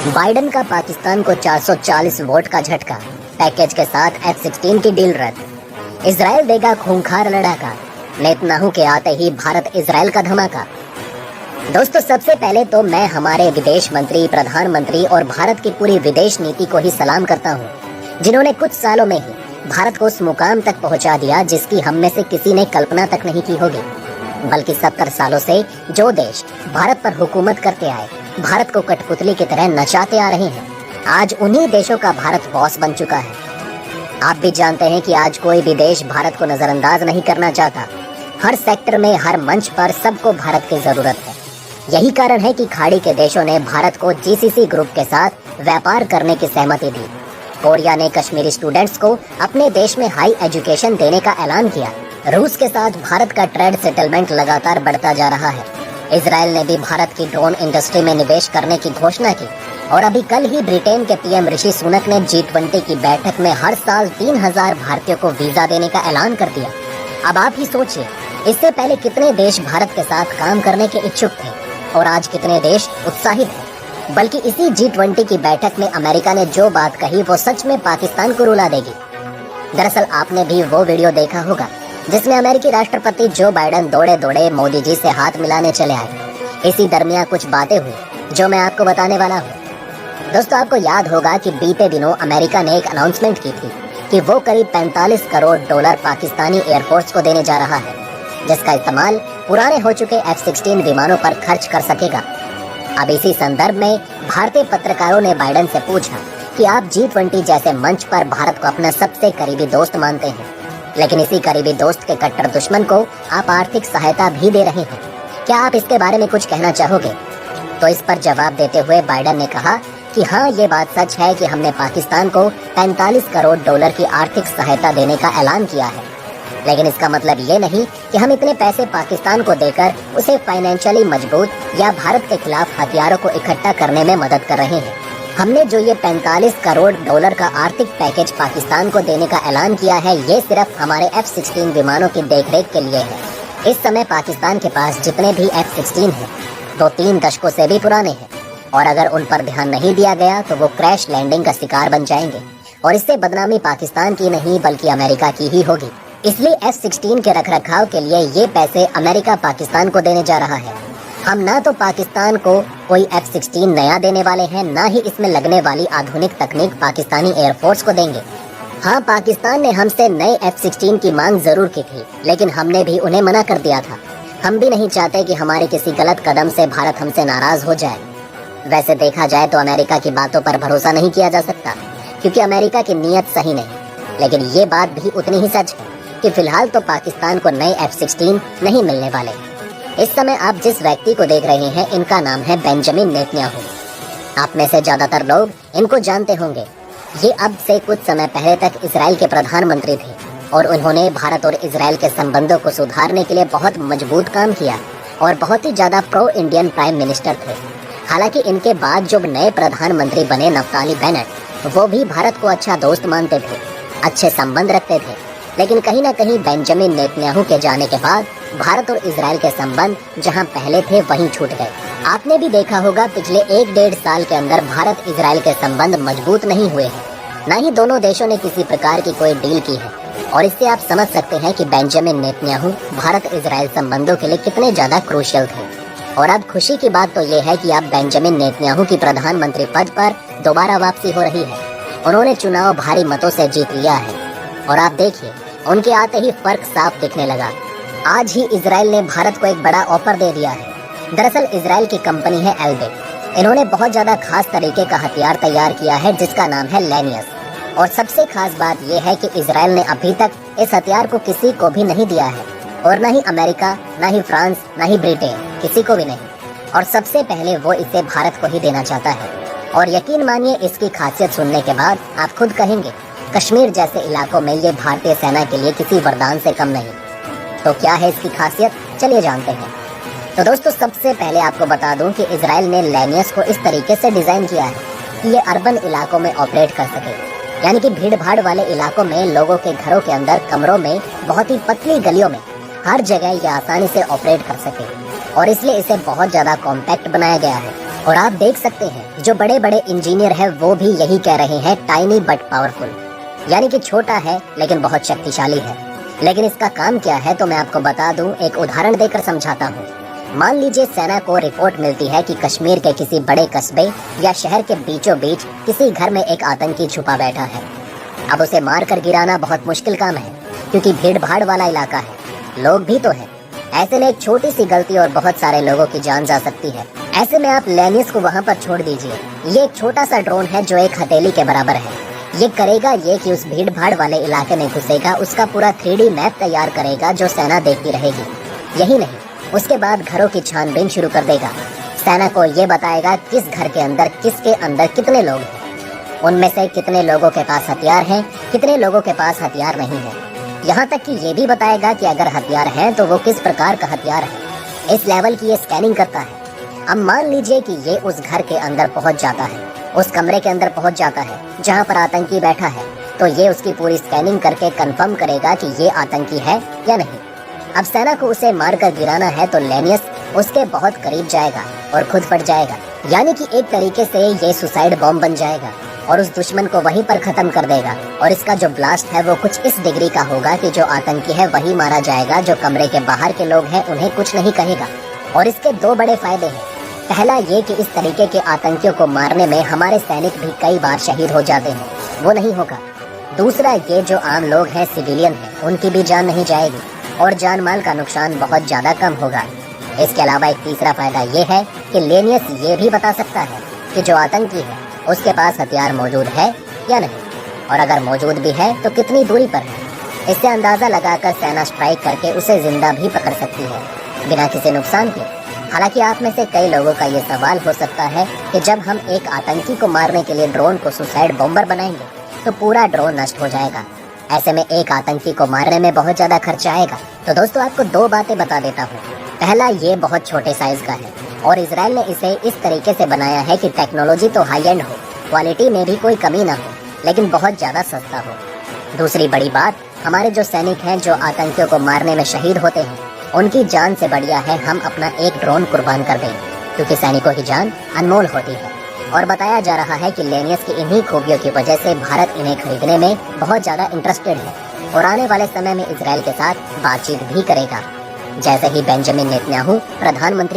Biden का पाकिस्तान को 440 vote का झटका, पैकेज के साथ F-16 की डील रद्द। इजराइल देगा खूंखार लड़ाका, नेतन्याहू के आते ही भारत इजराइल का धमाका। दोस्तों, सबसे पहले तो मैं हमारे विदेश मंत्री, प्रधानमंत्री और भारत की पूरी विदेश नीति को ही सलाम करता हूँ, जिन्होंने कुछ सालों में ही भारत को उस मुकाम तक पहुँचा दिया जिसकी हम में से किसी ने कल्पना तक नहीं की होगी। बल्कि 70 सालों से जो देश भारत पर हुकूमत करते आए, भारत को कठपुतली की तरह नचाते आ रहे हैं, आज उन्हीं देशों का भारत बॉस बन चुका है। आप भी जानते हैं कि आज कोई भी देश भारत को नजरअंदाज नहीं करना चाहता। हर सेक्टर में, हर मंच पर सबको भारत की जरूरत है। यही कारण है कि खाड़ी के देशों ने भारत को GCC ग्रुप के साथ व्यापार करने की सहमति दी। कोरिया ने कश्मीरी स्टूडेंट्स को अपने देश में हाई एजुकेशन देने का ऐलान किया। रूस के साथ भारत का ट्रेड सेटलमेंट लगातार बढ़ता जा रहा है। इजराइल ने भी भारत की ड्रोन इंडस्ट्री में निवेश करने की घोषणा की। और अभी कल ही ब्रिटेन के PM ऋषि सुनक ने G20 की बैठक में हर साल 3000 भारतीयों को वीजा देने का ऐलान कर दिया। अब आप ही सोचिए, इससे पहले कितने देश भारत के साथ काम करने के इच्छुक थे और आज कितने देश उत्साहित हैं। बल्कि इसी G20 की बैठक में अमेरिका ने जो बात कही वो सच में पाकिस्तान को रुला देगी। दरअसल आपने भी वो वीडियो देखा होगा जिसमें अमेरिकी राष्ट्रपति जो बाइडेन दौड़े दौड़े मोदी जी से हाथ मिलाने चले आए। इसी दरमियान कुछ बातें हुई जो मैं आपको बताने वाला हूँ। दोस्तों, आपको याद होगा कि बीते दिनों अमेरिका ने एक अनाउंसमेंट की थी कि वो करीब 45 करोड़ डॉलर पाकिस्तानी एयरफोर्स को देने जा रहा है, जिसका इस्तेमाल पुराने हो चुके F-16 विमानों पर खर्च कर सकेगा। अब इसी संदर्भ में भारतीय पत्रकारों ने बाइडेन से पूछा कि आप G20 जैसे मंच पर भारत को अपना सबसे करीबी दोस्त मानते हैं, लेकिन इसी करीबी दोस्त के कट्टर दुश्मन को आप आर्थिक सहायता भी दे रहे हैं। क्या आप इसके बारे में कुछ कहना चाहोगे? तो इस पर जवाब देते हुए बाइडेन ने कहा कि हाँ, ये बात सच है कि हमने पाकिस्तान को 45 करोड़ डॉलर की आर्थिक सहायता देने का ऐलान किया है, लेकिन इसका मतलब ये नहीं कि हम इतने पैसे पाकिस्तान को देकर उसे फाइनेंशियली मजबूत या भारत के खिलाफ हथियारों को इकट्ठा करने में मदद कर रहे हैं। हमने जो ये 45 करोड़ डॉलर का आर्थिक पैकेज पाकिस्तान को देने का ऐलान किया है, ये सिर्फ हमारे F-16 विमानों की देखरेख के लिए है। इस समय पाकिस्तान के पास जितने भी F-16 हैं, वो 3 दशकों से भी पुराने हैं, और अगर उन पर ध्यान नहीं दिया गया तो वो क्रैश लैंडिंग का शिकार बन जाएंगे, और इससे बदनामी पाकिस्तान की नहीं बल्कि अमेरिका की ही होगी। इसलिए F-16 के रखरखाव के लिए ये पैसे अमेरिका पाकिस्तान को देने जा रहा है। हम ना तो पाकिस्तान को कोई F-16 नया देने वाले हैं, ना ही इसमें लगने वाली आधुनिक तकनीक पाकिस्तानी एयरफोर्स को देंगे। हाँ, पाकिस्तान ने हमसे नए F-16 की मांग जरूर की थी, लेकिन हमने भी उन्हें मना कर दिया था। हम भी नहीं चाहते कि हमारे किसी गलत कदम से भारत हमसे नाराज हो जाए। वैसे देखा जाए तो अमेरिका की बातों पर भरोसा नहीं किया जा सकता, क्योंकि अमेरिका की नीयत सही नहीं। लेकिन ये बात भी उतनी ही सच है कि फिलहाल तो पाकिस्तान को नए F-16 नहीं मिलने वाले। इस समय आप जिस व्यक्ति को देख रहे हैं, इनका नाम है बेंजामिन नेतन्याहू। आप में से ज्यादातर लोग इनको जानते होंगे। ये अब से कुछ समय पहले तक इजराइल के प्रधानमंत्री थे और उन्होंने भारत और इजराइल के संबंधों को सुधारने के लिए बहुत मजबूत काम किया और बहुत ही ज्यादा प्रो इंडियन प्राइम मिनिस्टर थे। हालांकि इनके बाद जो नए प्रधानमंत्री बने नफ्ताली बेनेट, वो भी भारत को अच्छा दोस्त मानते थे, अच्छे संबंध रखते थे। लेकिन कहीं ना कहीं बेंजामिन नेतन्याहू के जाने के बाद भारत और इजराइल के संबंध जहां पहले थे वहीं छूट गए। आपने भी देखा होगा, पिछले 1-1.5 साल के अंदर भारत इजराइल के संबंध मजबूत नहीं हुए हैं, न ही दोनों देशों ने किसी प्रकार की कोई डील की है। और इससे आप समझ सकते हैं कि बेंजामिन नेतन्याहू भारत इजराइल संबंधों के लिए कितने ज्यादा क्रूशियल थे। और अब खुशी की बात तो ये है कि अब बेंजामिन नेतन्याहू की प्रधानमंत्री पद पर दोबारा वापसी हो रही है। उन्होंने चुनाव भारी मतों से जीत लिया है और आप देखिए, उनके आते ही फर्क साफ दिखने लगा। आज ही इजराइल ने भारत को एक बड़ा ऑफर दे दिया है। दरअसल इजराइल की कंपनी है एल्बिट। इन्होंने बहुत ज्यादा खास तरीके का हथियार तैयार किया है जिसका नाम है लेनियस। और सबसे खास बात यह है कि इजराइल ने अभी तक इस हथियार को किसी को भी नहीं दिया है, और न ही अमेरिका, न ही फ्रांस, न ही ब्रिटेन, किसी को भी नहीं। और सबसे पहले वो इसे भारत को ही देना चाहता है। और यकीन मानिए, इसकी खासियत सुनने के बाद आप खुद कहेंगे, कश्मीर जैसे इलाकों में ये भारतीय सेना के लिए किसी वरदान से कम नहीं। तो क्या है इसकी खासियत, चलिए जानते हैं। तो दोस्तों, सबसे पहले आपको बता दूं कि इजराइल ने लेनियस को इस तरीके से डिजाइन किया है कि ये अर्बन इलाकों में ऑपरेट कर सके, यानी कि भीड़ भाड़ वाले इलाकों में, लोगों के घरों के अंदर, कमरों में, बहुत ही पतली गलियों में, हर जगह ये आसानी से ऑपरेट कर सके। और इसलिए इसे बहुत ज्यादा कॉम्पैक्ट बनाया गया है और आप देख सकते हैं जो बड़े बड़े इंजीनियर हैं वो भी यही कह रहे हैं, टाइनी बट पावरफुल, यानी कि छोटा है लेकिन बहुत शक्तिशाली है। लेकिन इसका काम क्या है तो मैं आपको बता दूं, एक उदाहरण देकर समझाता हूँ। मान लीजिए सेना को रिपोर्ट मिलती है कि कश्मीर के किसी बड़े कस्बे या शहर के बीचों बीच किसी घर में एक आतंकी छुपा बैठा है। अब उसे मार कर गिराना बहुत मुश्किल काम है, क्योंकि भीड़ भाड़ वाला इलाका है, लोग भी तो है। ऐसे में एक छोटी सी गलती और बहुत सारे लोगों की जान जा सकती है। ऐसे में आप लेनियस को वहाँ पर छोड़ दीजिए। ये एक छोटा सा ड्रोन है जो एक हथेली के बराबर है। ये करेगा ये कि उस भीड़ भाड़ वाले इलाके में घुसेगा, उसका पूरा 3D मैप तैयार करेगा जो सेना देखती रहेगी। यही नहीं, उसके बाद घरों की छानबीन शुरू कर देगा। सेना को ये बताएगा किस घर के अंदर किसके अंदर कितने लोग हैं, उनमें से कितने लोगों के पास हथियार हैं, कितने लोगों के पास हथियार नहीं है। यहाँ तक कि ये भी बताएगा कि अगर हथियार हैं तो वो किस प्रकार का हथियार है। इस लेवल की ये स्कैनिंग करता है। अब मान लीजिए कि ये उस घर के अंदर पहुंच जाता है, उस कमरे के अंदर पहुंच जाता है जहां पर आतंकी बैठा है, तो ये उसकी पूरी स्कैनिंग करके कंफर्म करेगा कि ये आतंकी है या नहीं। अब सेना को उसे मारकर गिराना है तो लेनियस उसके बहुत करीब जाएगा और खुद फट जाएगा, यानी कि एक तरीके से ये सुसाइड बॉम्ब बन जाएगा और उस दुश्मन को वहीं पर खत्म कर देगा। और इसका जो ब्लास्ट है वो कुछ इस डिग्री का होगा कि जो आतंकी है वही मारा जाएगा, जो कमरे के बाहर के लोग हैं उन्हें कुछ नहीं कहेगा। और इसके दो बड़े फायदे हैं। पहला ये कि इस तरीके के आतंकियों को मारने में हमारे सैनिक भी कई बार शहीद हो जाते हैं, वो नहीं होगा। दूसरा ये जो आम लोग हैं, सिविलियन हैं, उनकी भी जान नहीं जाएगी और जान माल का नुकसान बहुत ज्यादा कम होगा। इसके अलावा एक तीसरा फायदा ये है कि लेनियस ये भी बता सकता है कि जो आतंकी है उसके पास हथियार मौजूद है या नहीं, और अगर मौजूद भी है तो कितनी दूरी पर है। इससे अंदाजा लगाकर सेना स्ट्राइक करके उसे जिंदा भी पकड़ सकती है बिना किसी नुकसान के। हालांकि आप में से कई लोगों का ये सवाल हो सकता है कि जब हम एक आतंकी को मारने के लिए ड्रोन को सुसाइड बॉम्बर बनाएंगे तो पूरा ड्रोन नष्ट हो जाएगा। ऐसे में एक आतंकी को मारने में बहुत ज्यादा खर्चा आएगा। तो दोस्तों आपको दो बातें बता देता हूँ। पहला, ये बहुत छोटे साइज का है और इजराइल ने इसे इस तरीके से बनाया है कि टेक्नोलॉजी तो हाई एंड हो, क्वालिटी में भी कोई कमी ना हो, लेकिन बहुत ज्यादा सस्ता हो। दूसरी बड़ी बात, हमारे जो सैनिक हैं जो आतंकियों को मारने में शहीद होते हैं, उनकी जान से बढ़िया है हम अपना एक ड्रोन कुर्बान कर दें, क्योंकि सैनिकों की जान अनमोल होती है। और बताया जा रहा है कि लेनियस की इन्हीं खूबियों की वजह से भारत इन्हें खरीदने में बहुत ज्यादा इंटरेस्टेड है और आने वाले समय में इजराइल के साथ बातचीत भी करेगा, जैसे ही बेंजामिन नेतन्याहू प्रधानमंत्री